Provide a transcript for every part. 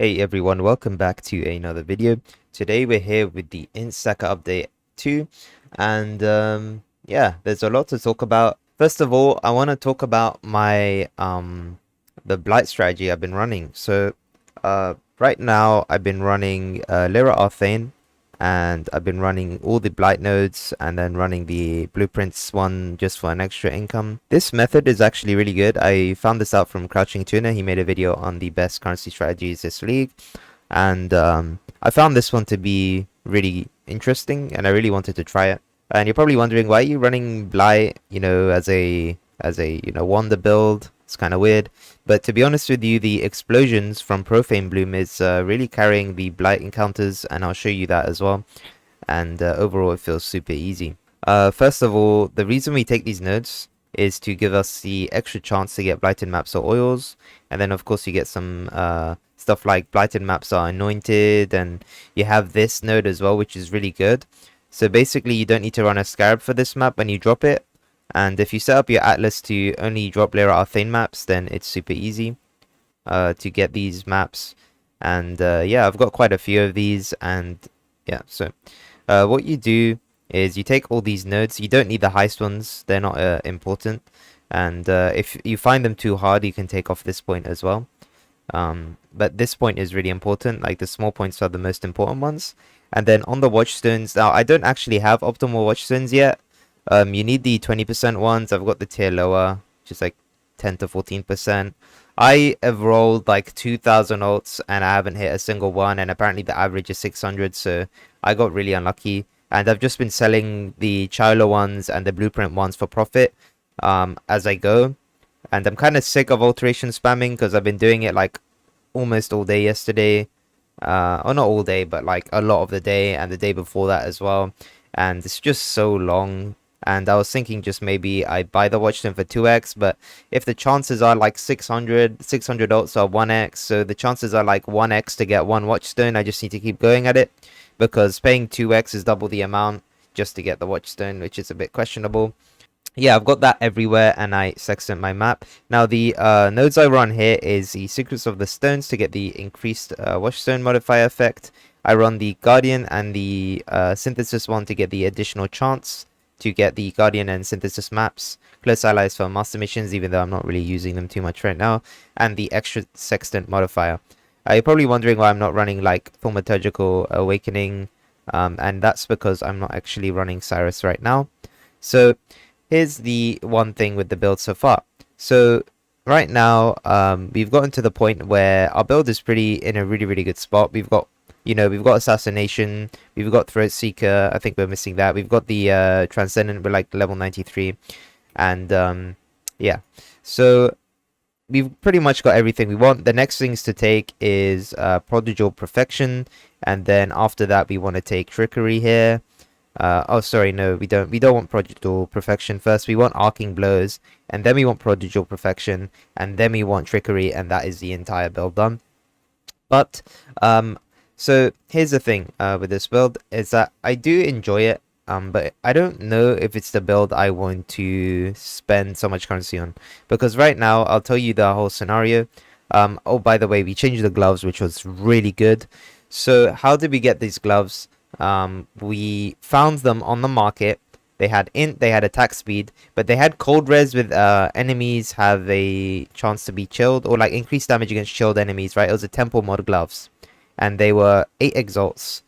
Hey everyone, welcome back to another video. Today we're here with the Instacker update 2 and yeah, there's a lot to talk about. First of all, I want to talk about my the blight strategy I've been running. Right now I've been running Lira Arthain, and I've been running all the blight nodes and then running the blueprints one just for an extra income. This method is actually really good. I found this out from Crouching Tuna. He made a video on the best currency strategies this league, and I found this one to be really interesting and I really wanted to try it. And you're probably wondering, why are you running Blight, as a wonder build? It's kind of weird. But to be honest with you, the explosions from Profane Bloom is really carrying the Blight encounters, and I'll show you that as well. And overall, it feels super easy. First of all, the reason we take these nodes is to give us the extra chance to get Blighted maps or oils. And then, of course, you get some stuff like Blighted maps are anointed, and you have this node as well, which is really good. So basically, you don't need to run a Scarab for this map when you drop it. And if you set up your Atlas to only drop Lira Arthain maps, then it's super easy to get these maps. And yeah, I've got quite a few of these. And yeah, so what you do is you take all these nodes. You don't need the highest ones. They're not important. And if you find them too hard, you can take off this point as well. But this point is really important. Like, the small points are the most important ones. And then on the watchstones, now I don't actually have optimal watchstones yet. You need the 20% ones. I've got the tier lower, which is like 10 to 14%. I have rolled like 2,000 ults and I haven't hit a single one, and apparently the average is 600, so I got really unlucky. And I've just been selling the Chilo ones and the blueprint ones for profit as I go. And I'm kind of sick of alteration spamming because I've been doing it like almost all day yesterday. Or not all day, but like a lot of the day and the day before that as well. And it's just so long. And I was thinking just maybe I buy the watchstone for 2x, but if the chances are like 600 ults are 1x, so the chances are like 1x to get one watchstone, I just need to keep going at it, because paying 2x is double the amount just to get the watchstone, which is a bit questionable. Yeah, I've got that everywhere, and I sextant my map. Now, the nodes I run here is the Secrets of the Stones to get the increased watchstone modifier effect. I run the Guardian and the Synthesis one to get the additional chance to get the Guardian and Synthesis maps. Close Allies for Master Missions, even though I'm not really using them too much right now. And the extra Sextant modifier. You're probably wondering why I'm not running like Thaumaturgical Awakening, and that's because I'm not actually running Cyrus right now. So here's the one thing with the build so far. So right now, we've gotten to the point where our build is in a really good spot. We've got Assassination, we've got Throat Seeker. I think we're missing that. We've got the Transcendent, we're like level 93, and yeah, so we've pretty much got everything we want. The next things to take is Prodigal Perfection, and then after that we want to take Trickery here. Oh, sorry, no, we don't want Prodigal Perfection first. We want Arcing Blows, and then we want Prodigal Perfection, and then we want Trickery, and that is the entire build done. But so here's the thing with this build, is that I do enjoy it, but I don't know if it's the build I want to spend so much currency on, because right now I'll tell you the whole scenario. Oh, by the way, we changed the gloves, which was really good. So how did we get these gloves? We found them on the market. They had attack speed, but they had cold res with enemies have a chance to be chilled, or like increased damage against chilled enemies, right? It was a temple mod gloves, and they were 8 exalts.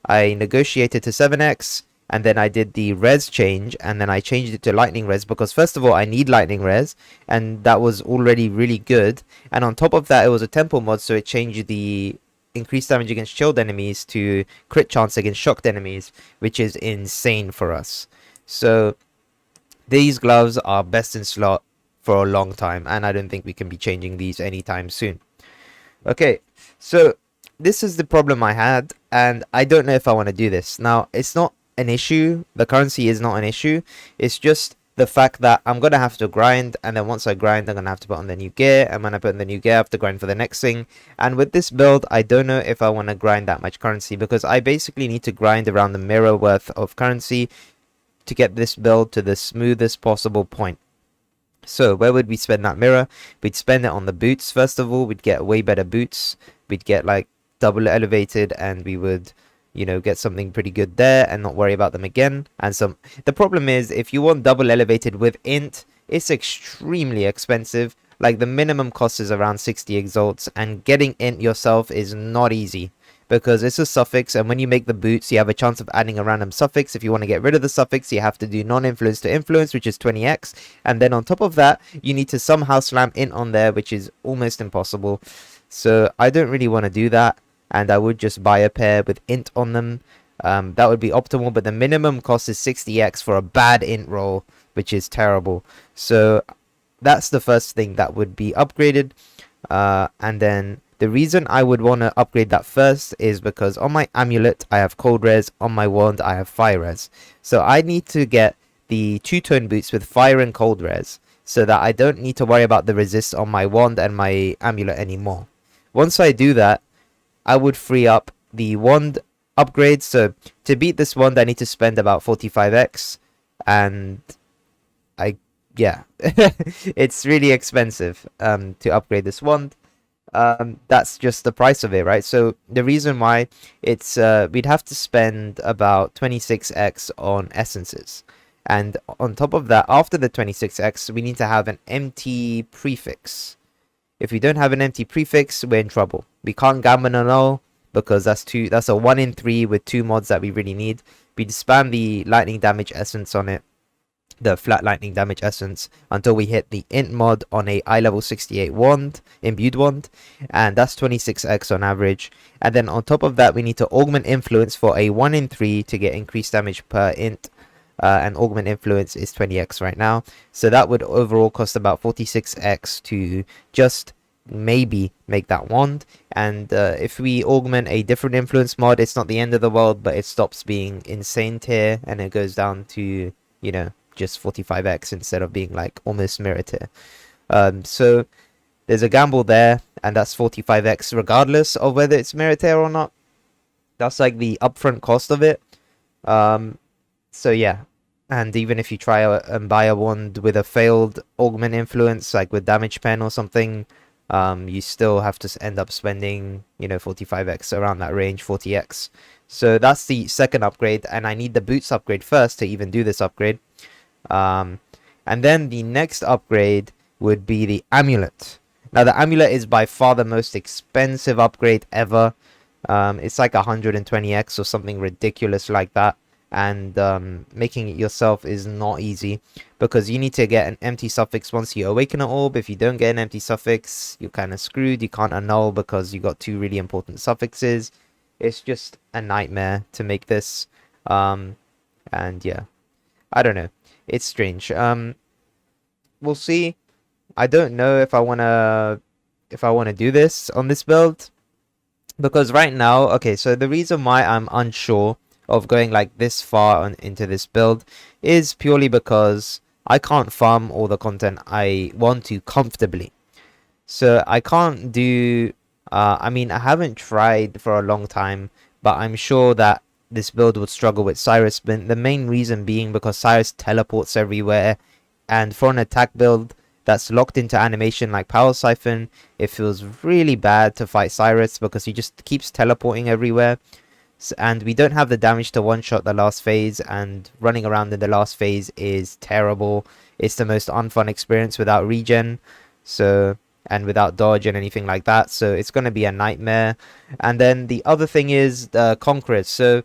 I negotiated to 7x, and then I did the res change, and then I changed it to lightning res, because first of all I need lightning res, and that was already really good. And on top of that, it was a temple mod, so it changed the increased damage against chilled enemies to crit chance against shocked enemies, which is insane for us. So these gloves are best in slot for a long time, and I don't think we can be changing these anytime soon. Okay, so this is the problem I had, and I don't know if I want to do this. Now, it's not an issue. The currency is not an issue. It's just the fact that I'm going to have to grind, and then once I grind, I'm going to have to put on the new gear, and when I put on the new gear, I have to grind for the next thing. And with this build, I don't know if I want to grind that much currency, because I basically need to grind around the mirror worth of currency to get this build to the smoothest possible point. So where would we spend that mirror? We'd spend it on the boots. First of all, we'd get way better boots. we'd get like double elevated, and we would, you know, get something pretty good there and not worry about them again. And the problem is, if you want double elevated with int, it's extremely expensive. Like, the minimum cost is around 60 exalts, and getting int yourself is not easy, because it's a suffix, and when you make the boots, you have a chance of adding a random suffix. If you want to get rid of the suffix, you have to do non-influence to influence, which is 20x, and then on top of that, you need to somehow slam int on there, which is almost impossible. So I don't really want to do that, and I would just buy a pair with int on them. That would be optimal, but the minimum cost is 60x for a bad int roll, which is terrible. So that's the first thing that would be upgraded. And then the reason I would want to upgrade that first is because on my amulet I have cold res, on my wand I have fire res. So I need to get the two-tone boots with fire and cold res, so that I don't need to worry about the resist on my wand and my amulet anymore. Once I do that, I would free up the wand upgrade. So to beat this wand, I need to spend about 45x, and yeah, it's really expensive to upgrade this wand. That's just the price of it, right? So the reason why it's we'd have to spend about 26x on essences, and on top of that, after the 26x, we need to have an empty prefix. If we don't have an empty prefix, we're in trouble. We can't gamble on null, because that's a 1 in 3 with 2 mods that we really need. We'd spam the lightning damage essence on it, the flat lightning damage essence, until we hit the int mod on a eye level 68 wand, imbued wand, and that's 26x on average. And then on top of that, we need to augment influence for a 1 in 3 to get increased damage per int, and augment influence is 20x right now, so that would overall cost about 46x to just maybe make that wand. And if we augment a different influence mod, it's not the end of the world, but it stops being insane tier and it goes down to, you know, just 45x instead of being like almost mirror tier. So there's a gamble there, and that's 45x regardless of whether it's mirror tier or not. That's like the upfront cost of it. So yeah, and even if you try and buy a wand with a failed augment influence, like with damage pen or something, you still have to end up spending, you know, 45x, around that range, 40x. So that's the second upgrade, and I need the boots upgrade first to even do this upgrade. And then the next upgrade would be the amulet. Now the amulet is by far the most expensive upgrade ever. It's like 120x or something ridiculous like that, and making it yourself is not easy, because you need to get an empty suffix once you awaken an orb. If you don't get an empty suffix, you're kind of screwed. You can't annul because you got 2 really important suffixes. It's just a nightmare to make this. And yeah, I don't know, it's strange. We'll see. I don't know if I want to do this on this build, because right now, okay, so the reason why I'm unsure of going like this far into this build is purely because I can't farm all the content I want to comfortably. So I can't do, I mean, I haven't tried for a long time, but I'm sure that this build would struggle with Cyrus, but the main reason being because Cyrus teleports everywhere, and for an attack build that's locked into animation like Power Siphon, it feels really bad to fight Cyrus because he just keeps teleporting everywhere. And we don't have the damage to one-shot the last phase, and running around in the last phase is terrible. It's the most unfun experience without regen, so, and without dodge and anything like that, so it's going to be a nightmare. And then the other thing is the Conquerors. So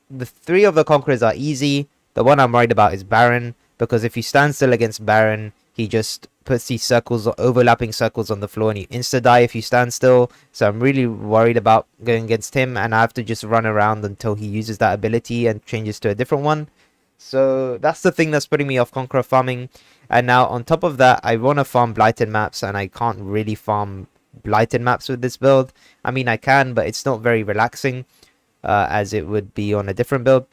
the 3 of the Conquerors are easy. The one I'm worried about is Baron, because if you stand still against Baron, he just puts these circles, overlapping circles on the floor, and you insta-die if you stand still. So I'm really worried about going against him, and I have to just run around until he uses that ability and changes to a different one. So that's the thing that's putting me off Conqueror farming. And now on top of that, I want to farm Blighted maps, and I can't really farm Blighted maps with this build. I mean, I can, but it's not very relaxing, as it would be on a different build.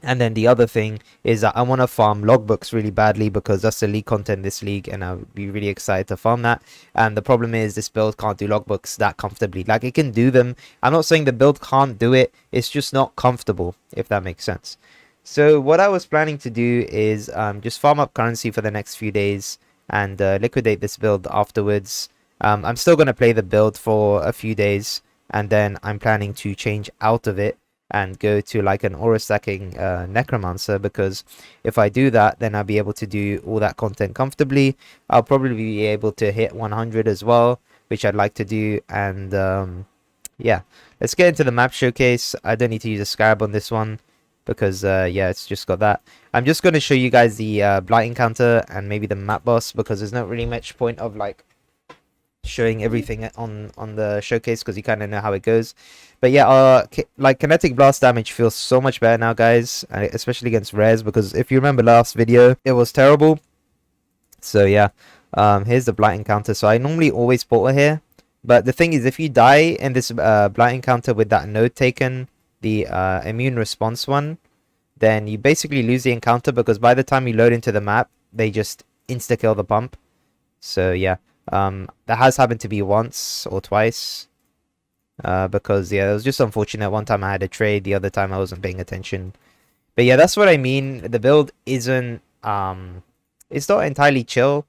And then the other thing is that I want to farm logbooks really badly, because that's the league content this league, and I'll be really excited to farm that. And the problem is this build can't do logbooks that comfortably. Like, it can do them. I'm not saying the build can't do it. It's just not comfortable, if that makes sense. So what I was planning to do is just farm up currency for the next few days and liquidate this build afterwards. I'm still going to play the build for a few days, and then I'm planning to change out of it and go to like an aura stacking necromancer, because if I do that, then I'll be able to do all that content comfortably. I'll probably be able to hit 100 as well, which I'd like to do. And yeah, let's get into the map showcase. I don't need to use a scarab on this one because yeah, it's just got that. I'm just going to show you guys the blight encounter and maybe the map boss, because there's not really much point of like showing everything on the showcase, because you kind of know how it goes. But yeah, like kinetic blast damage feels so much better now, guys, especially against rares, because if you remember last video, it was terrible. So yeah, here's the blight encounter. So I normally always portal here, but the thing is, if you die in this blight encounter with that node taken, the immune response one, then you basically lose the encounter, because by the time you load into the map, they just insta kill the pump. So yeah, that has happened to me once or twice, because yeah, it was just unfortunate. One time I had a trade, the other time I wasn't paying attention. But yeah, that's what I mean. The build isn't it's not entirely chill,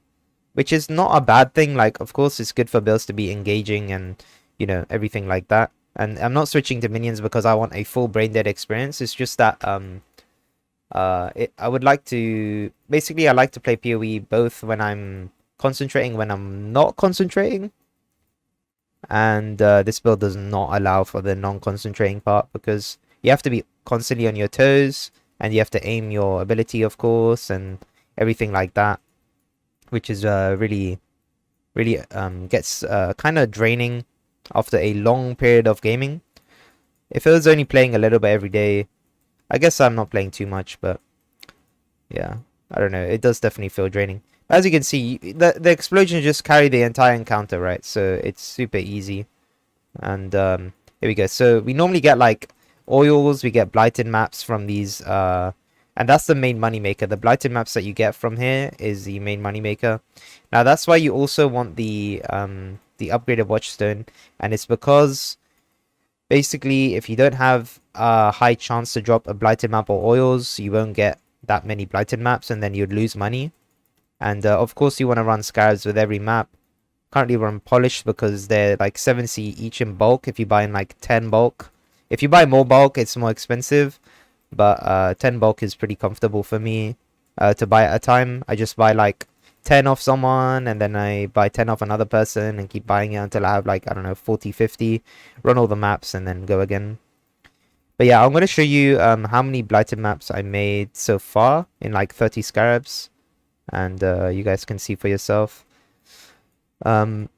which is not a bad thing. Like, of course, it's good for builds to be engaging and, you know, everything like that. And I'm not switching to minions because I want a full brain dead experience. It's just that I would like to, basically I like to play PoE both when I'm concentrating, when I'm not concentrating. And this build does not allow for the non-concentrating part, because you have to be constantly on your toes, and you have to aim your ability, of course, and everything like that, which is really gets kind of draining after a long period of gaming. If it was only playing a little bit every day, I guess I'm not playing too much, but yeah, I don't know, it does definitely feel draining. As you can see, the explosions just carry the entire encounter, right? So it's super easy. And here we go. So we normally get like oils, we get blighted maps from these, and that's the main money maker. The blighted maps that you get from here is the main money maker. Now that's why you also want the upgraded watchstone, and it's because basically if you don't have a high chance to drop a blighted map or oils, you won't get that many blighted maps, and then you'd lose money. And of course you want to run scarabs with every map. Currently run polished because they're like 7C each in bulk if you buy in like 10 bulk. If you buy more bulk, it's more expensive, but 10 bulk is pretty comfortable for me to buy at a time. I just buy like 10 off someone, and then I buy 10 off another person and keep buying it until I have like, I don't know, 40, 50, run all the maps and then go again. But yeah, I'm going to show you how many blighted maps I made so far in like 30 scarabs, and you guys can see for yourself. But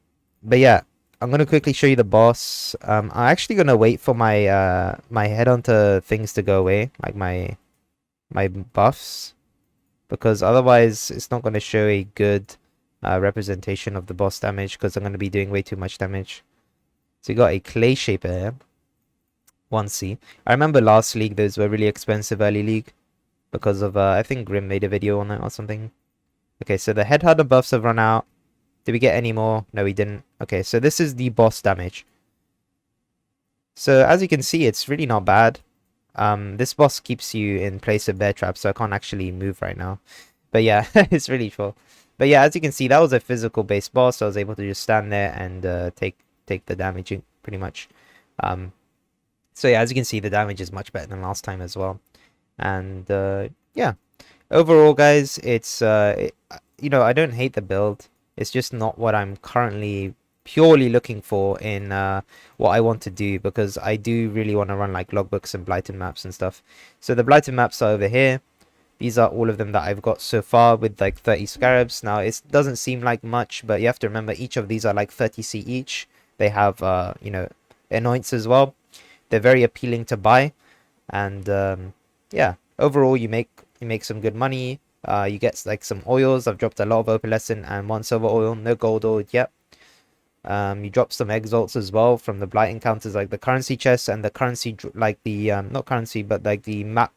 yeah, I'm gonna quickly show you the boss. I'm actually gonna wait for my my headhunter things to go away, like my buffs, because otherwise it's not gonna show a good representation of the boss damage, because I'm gonna be doing way too much damage. So you got a clay shaper here, 1C. I remember last league those were really expensive early league because of I think Grim made a video on it or something. Okay, so the headhunter buffs have run out. Did we get any more? No, we didn't. Okay, so this is the boss damage. So as you can see, it's really not bad. This boss keeps you in place of bear traps, so I can't actually move right now. But yeah, it's really cool. But yeah, as you can see, that was a physical based boss, so I was able to just stand there and take the damage pretty much. So yeah, as you can see, the damage is much better than last time as well. And yeah, overall, guys, it's you know, I don't hate the build. It's just not what I'm currently purely looking for in what I want to do, because I do really want to run like logbooks and blighted maps and stuff. So the blighted maps are over here. These are all of them that I've got so far with like 30 scarabs. Now it doesn't seem like much, but you have to remember each of these are like 30C each. They have you know, anoints as well. They're very appealing to buy, and yeah, overall you make some good money. You get like some oils. I've dropped a lot of opalescent and 1 silver oil, no gold oil yet. You drop some exalts as well from the blight encounters, like the currency chest and the currency, like the not currency but like the map,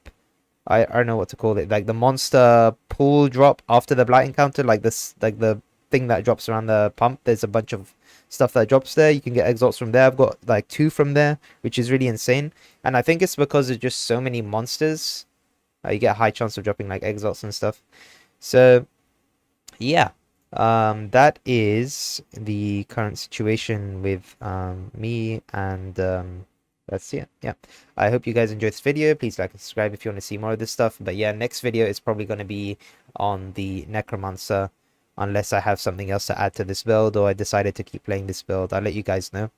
I don't know what to call it, like the monster pool drop after the blight encounter, like this, like the thing that drops around the pump. There's a bunch of stuff that drops there. You can get exalts from there. I've got like 2 from there, which is really insane. And I think it's because there's just so many monsters. You get a high chance of dropping like exalts and stuff. So yeah, That is the current situation with me, and that's it. Yeah. I hope you guys enjoyed this video. Please like and subscribe if you want to see more of this stuff. But yeah, next video is probably going to be on the Necromancer, unless I have something else to add to this build or I decided to keep playing this build. I'll let you guys know.